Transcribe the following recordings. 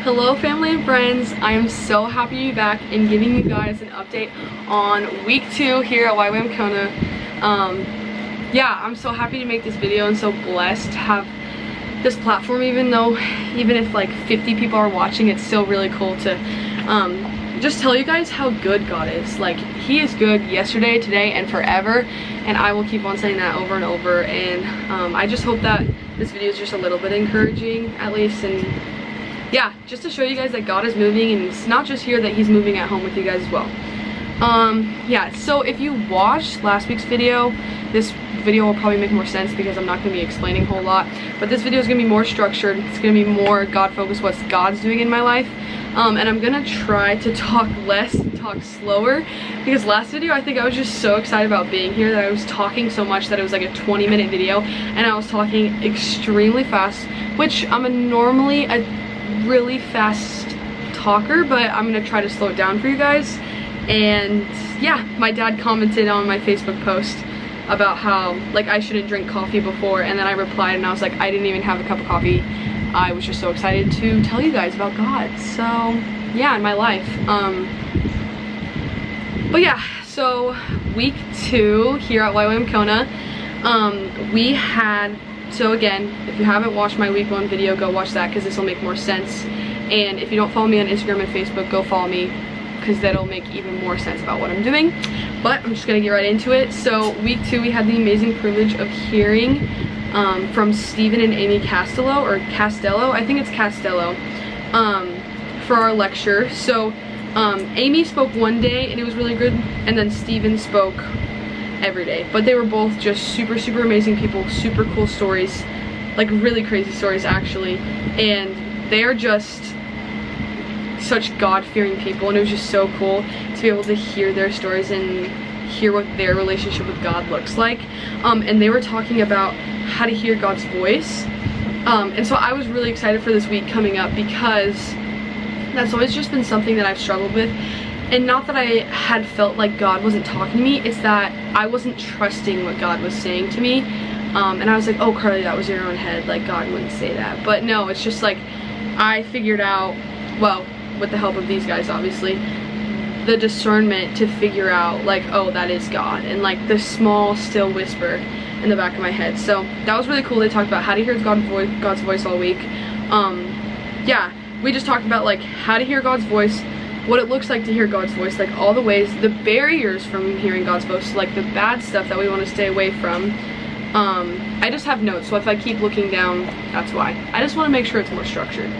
Hello family and friends, I am so happy to be back and giving you guys an update on week 2 here at ywam Kona. Yeah, I'm so happy to make this video and so blessed to have this platform, even if like 50 people are watching, it's still really cool to just tell you guys how good God is. Like, he is good yesterday, today, and forever, and I will keep on saying that over and over. And I just hope that this video is just a little bit encouraging at least, and yeah, just to show you guys that God is moving, and it's not just here, that he's moving at home with you guys as well. Yeah, so if you watched last week's video, this video will probably make more sense because I'm not going to be explaining a whole lot, but this video is going to be more structured. It's going to be more God focused, what God's doing in my life. And I'm going to try to talk less and talk slower, because last video I think I was just so excited about being here that I was talking so much that it was like a 20-minute video, and I was talking extremely fast, which I'm normally a really fast talker, but I'm going to try to slow it down for you guys. And yeah, my dad commented on my Facebook post about how like I shouldn't drink coffee before, and then I replied and I was like, I didn't even have a cup of coffee. I was just so excited to tell you guys about God. So yeah, in my life. But yeah, so week 2 here at ywam Kona, we had, so again, if you haven't watched my week 1 video, go watch that because this will make more sense. And if you don't follow me on Instagram and Facebook, go follow me, because that'll make even more sense about what I'm doing. But I'm just gonna get right into it. So week 2, we had the amazing privilege of hearing from Stephen and Amy Castello, or Castello, I think it's Castello, for our lecture. So Amy spoke one day and it was really good, and then Stephen spoke every day, but they were both just super amazing people, super cool stories, like really crazy stories actually, and they are just such God-fearing people, and it was just so cool to be able to hear their stories and hear what their relationship with God looks like. And they were talking about how to hear God's voice, and so I was really excited for this week coming up, because that's always just been something that I've struggled with. And not that I had felt like God wasn't talking to me, it's that I wasn't trusting what God was saying to me. And I was like, oh Carly, that was in your own head, like God wouldn't say that. But no, it's just like I figured out, well, with the help of these guys obviously, the discernment to figure out like, oh, that is God, and like the small still whisper in the back of my head. So that was really cool. They talked about how to hear God's voice all week. Yeah, we just talked about like how to hear God's voice, what it looks like to hear God's voice, like all the ways, the barriers from hearing God's voice, like the bad stuff that we want to stay away from. I just have notes, so if I keep looking down, that's why. I just want to make sure it's more structured.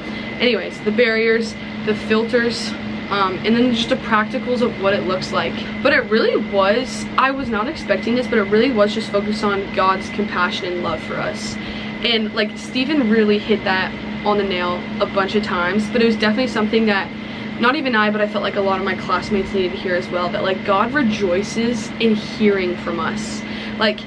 Anyways, the barriers, the filters, and then just the practicals of what it looks like. But it really was, I was not expecting this, but it really was just focused on God's compassion and love for us. And like Stephen really hit that on the nail a bunch of times, but it was definitely something that not even I, but I felt like a lot of my classmates needed to hear as well, that like God rejoices in hearing from us. Like,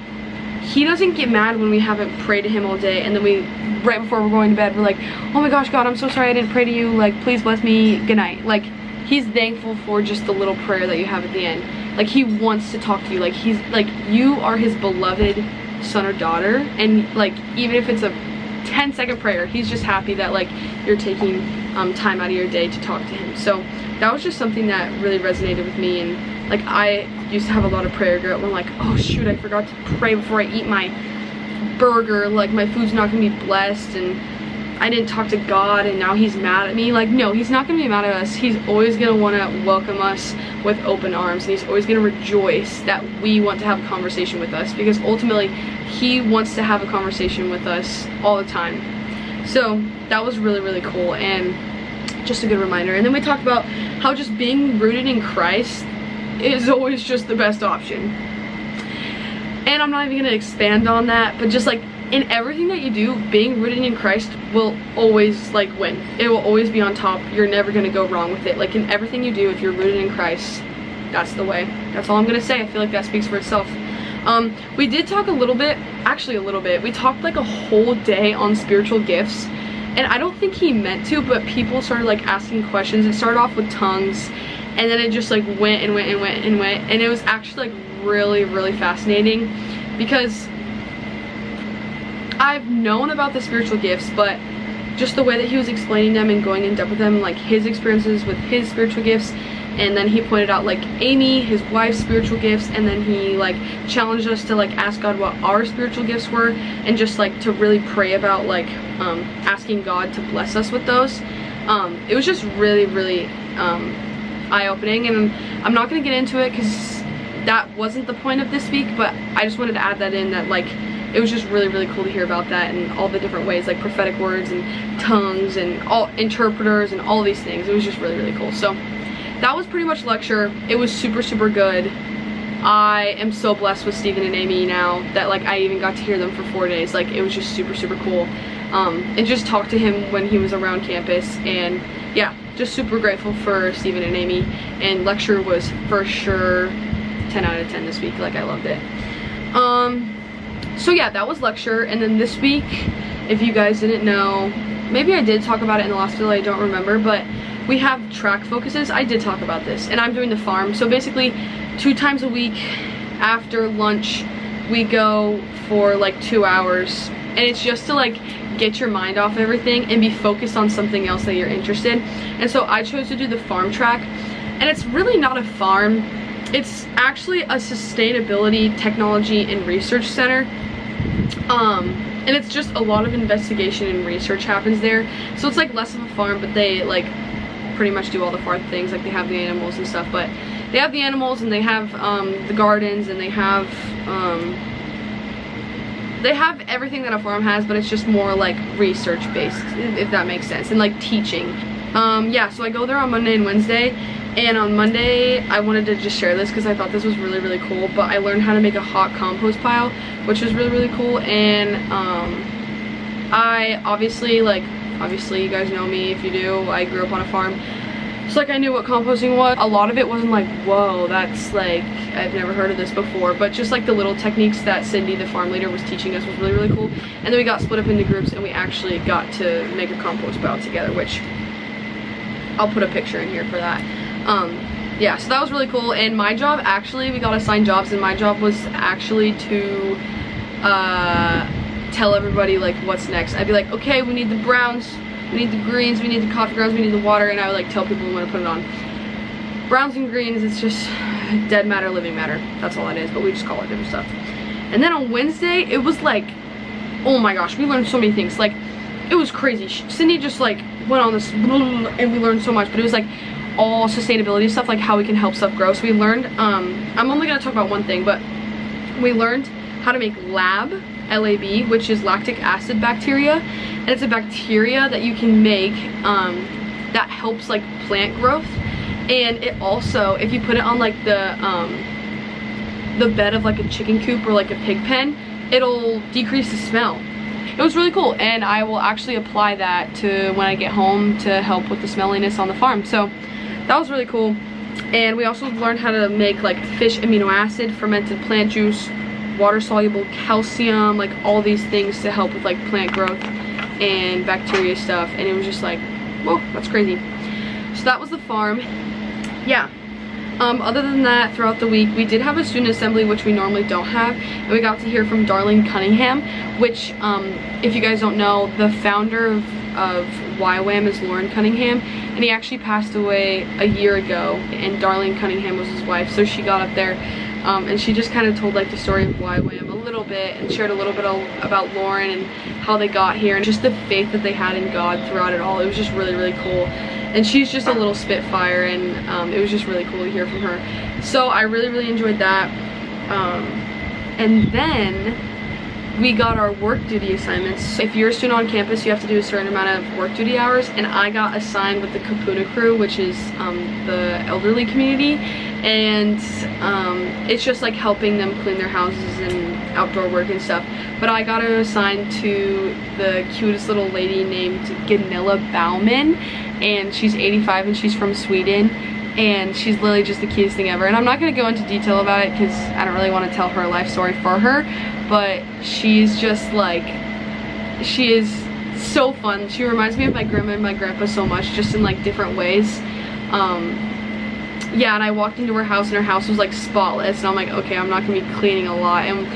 he doesn't get mad when we haven't prayed to him all day, and then we, right before we're going to bed, we're like, oh my gosh, God, I'm so sorry I didn't pray to you, like please bless me, good night. Like, he's thankful for just the little prayer that you have at the end. Like, he wants to talk to you, like he's like, you are his beloved son or daughter, and like even if it's a 10-second prayer, he's just happy that like you're taking time out of your day to talk to him. So that was just something that really resonated with me. And like, I used to have a lot of prayer guilt when like, oh shoot, I forgot to pray before I eat my burger, like my food's not gonna be blessed, and I didn't talk to God, and now he's mad at me. Like, no, he's not gonna be mad at us. He's always gonna want to welcome us with open arms, and he's always gonna rejoice that we want to have a conversation with us, because ultimately he wants to have a conversation with us all the time. So that was really cool, and just a good reminder. And then we talked about how just being rooted in Christ is always just the best option. And I'm not even gonna expand on that, but just like in everything that you do, being rooted in Christ will always like win. It will always be on top. You're never gonna go wrong with it. Like, in everything you do, if you're rooted in Christ, that's the way. That's all I'm gonna say. I feel like that speaks for itself. We did talk a little bit, actually a little bit. We talked like a whole day on spiritual gifts, and I don't think he meant to, but people started like asking questions. It started off with tongues, and then it just like went, and it was actually like really fascinating, because I've known about the spiritual gifts, but just the way that he was explaining them and going in depth with them, like his experiences with his spiritual gifts. And then he pointed out like Amy, his wife's spiritual gifts, and then he like challenged us to like ask God what our spiritual gifts were, and just like to really pray about like asking God to bless us with those. It was just really eye-opening, and I'm not gonna get into it because that wasn't the point of this week, but I just wanted to add that in, that like it was just really cool to hear about that and all the different ways, like prophetic words and tongues and all interpreters and all these things. It was just really cool. So that was pretty much lecture. It was super good. I am so blessed with Steven and Amy now that like I even got to hear them for 4 days. Like it was just super cool. And just talked to him when he was around campus, and yeah, just super grateful for Steven and Amy. And lecture was for sure 10 out of 10 this week. Like I loved it. So yeah, that was lecture. And then this week, if you guys didn't know, maybe I did talk about it in the last video, I don't remember, but we have track focuses. I did talk about this, and I'm doing the farm. So basically 2 times a week after lunch we go for like 2 hours, and it's just to like get your mind off everything and be focused on something else that you're interested in. And so I chose to do the farm track, and it's really not a farm, it's actually a sustainability, technology, and research center. And it's just a lot of investigation and research happens there. So it's like less of a farm, but they like pretty much do all the farm things. Like they have the animals and stuff, but they have the animals, and they have the gardens, and they have everything that a farm has, but it's just more like research based, if that makes sense, and like teaching. Yeah, so I go there on Monday and Wednesday. And on Monday, I wanted to just share this because I thought this was really cool, but I learned how to make a hot compost pile, which was really cool. And I obviously you guys know me. If you do, I grew up on a farm, so like I knew what composting was. A lot of it wasn't like, whoa, that's like, I've never heard of this before, but just like the little techniques that Cindy, the farm leader, was teaching us was really cool. And then we got split up into groups, and we actually got to make a compost pile together, which I'll put a picture in here for that. Yeah, so that was really cool. And my job, actually, we got assigned jobs, and my job was actually to tell everybody like what's next. I'd be like, okay, we need the browns, we need the greens, we need the coffee grounds, we need the water, and I would like tell people when to put it on. Browns and greens, it's just dead matter, living matter, that's all it is, but we just call it different stuff. And then on Wednesday, it was like, oh my gosh, we learned so many things. Like, it was crazy. Cindy just like went on this and we learned so much, but it was like all sustainability stuff, like how we can help stuff grow. So we learned, I'm only gonna talk about one thing, but we learned how to make LAB, which is lactic acid bacteria, and it's a bacteria that you can make that helps like plant growth. And it also, if you put it on like the bed of like a chicken coop or like a pig pen, it'll decrease the smell. It was really cool, and I will actually apply that to when I get home to help with the smelliness on the farm. So that was really cool. And we also learned how to make like fish amino acid, fermented plant juice, water soluble calcium, like all these things to help with like plant growth and bacteria stuff. And it was just like, whoa, that's crazy. So that was the farm. Yeah. Other than that, throughout the week, we did have a student assembly, which we normally don't have, and we got to hear from Darlene Cunningham, which, if you guys don't know, the founder of YWAM is Lauren Cunningham, and he actually passed away a year ago, and Darlene Cunningham was his wife. So she got up there, and she just kind of told like the story of YWAM a little bit, and shared a little bit about Lauren and how they got here, and just the faith that they had in God throughout it all. It was just really cool. And she's just a little spitfire, and it was just really cool to hear from her. So I really enjoyed that. And then we got our work duty assignments. If you're a student on campus, you have to do a certain amount of work duty hours, and I got assigned with the Kapuna crew, which is the elderly community. And it's just like helping them clean their houses and outdoor work and stuff. But I got assigned to the cutest little lady named Gunilla Bauman, and she's 85 and she's from Sweden, and she's literally just the cutest thing ever. And I'm not going to go into detail about it because I don't really want to tell her life story for her, but she's just like, she is so fun. She reminds me of my grandma and my grandpa so much, just in like different ways. Yeah, and I walked into her house, and her house was like spotless, and I'm like, okay, I'm not gonna be cleaning a lot. And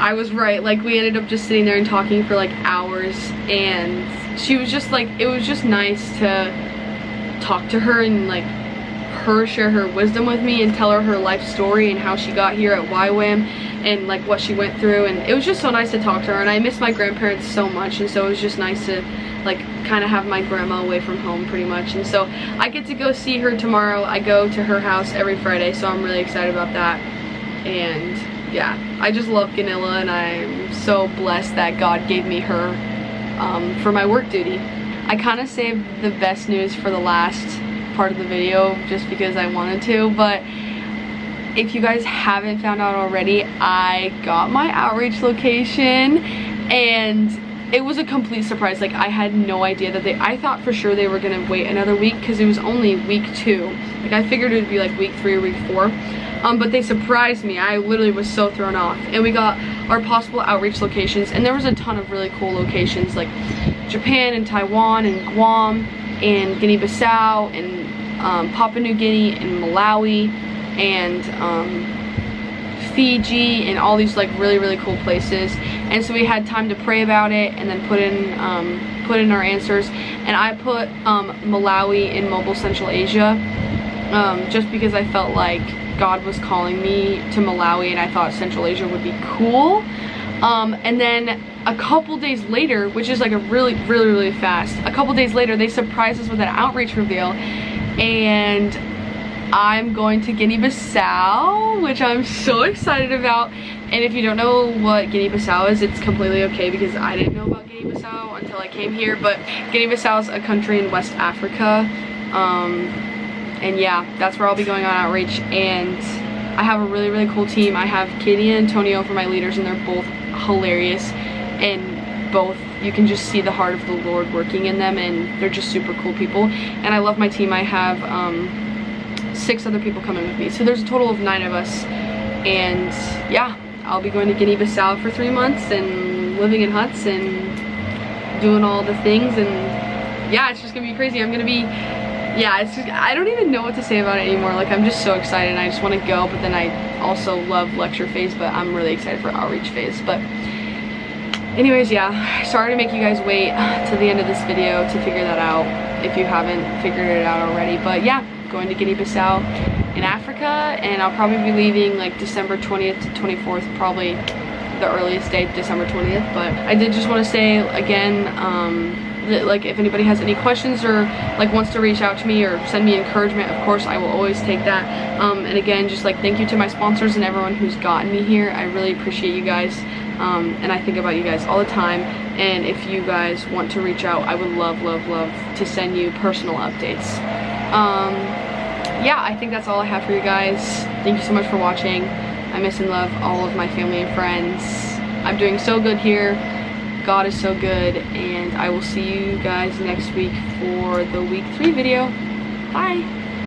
I was right. Like, we ended up just sitting there and talking for like hours, and she was just like, it was just nice to talk to her and like her share her wisdom with me and tell her life story and how she got here at ywam and like what she went through. And it was just so nice to talk to her, and I miss my grandparents so much, and so it was just nice to like kind of have my grandma away from home pretty much. And so I get to go see her tomorrow. I go to her house every Friday, so I'm really excited about that. And yeah, I just love Ganilla, and I'm so blessed that God gave me her for my work duty. I kind of saved the best news for the last part of the video just because I wanted to, but if you guys haven't found out already, I got my outreach location, and it was a complete surprise. Like, I had no idea that I thought for sure they were gonna wait another week because it was only week 2. Like, I figured it would be like week 3 or week 4. But they surprised me. I literally was so thrown off. And we got our possible outreach locations, and there was a ton of really cool locations like Japan and Taiwan and Guam and Guinea-Bissau and Papua New Guinea and Malawi and Fiji and all these like really cool places. And so we had time to pray about it and then put in our answers. And I put Malawi in Mobile, Central Asia, just because I felt like God was calling me to Malawi, and I thought Central Asia would be cool. And then a couple days later, which is like a really fast, a couple days later they surprised us with an outreach reveal, and I'm going to Guinea-Bissau, which I'm so excited about. And if you don't know what Guinea-Bissau is, it's completely okay, because I didn't know about Guinea-Bissau until I came here. But Guinea-Bissau is a country in West Africa, and yeah, that's where I'll be going on outreach. And I have a really cool team. I have Katie and Antonio for my leaders, and they're both hilarious, and both, you can just see the heart of the Lord working in them, and they're just super cool people. And I love my team. I have 6 other people coming with me, so there's a total of 9 of us. And yeah, I'll be going to Guinea-Bissau for 3 months and living in huts and doing all the things. And yeah, it's just gonna be crazy. I'm gonna be, yeah, it's just, I don't even know what to say about it anymore. Like, I'm just so excited, and I just want to go. But then I also love lecture phase, but I'm really excited for outreach phase. But anyways, yeah, sorry to make you guys wait to the end of this video to figure that out if you haven't figured it out already. But yeah, going to Guinea-Bissau in Africa, and I'll probably be leaving like December 20th to 24th, probably the earliest date, December 20th. But I did just want to say again, that, like, if anybody has any questions or like wants to reach out to me or send me encouragement, of course I will always take that. And again, just like thank you to my sponsors and everyone who's gotten me here. I really appreciate you guys, and I think about you guys all the time. And if you guys want to reach out, I would love to send you personal updates. Yeah, I think that's all I have for you guys. Thank you so much for watching. I miss and love all of my family and friends. I'm doing so good here. God is so good, and I will see you guys next week for the week 3 video. Bye.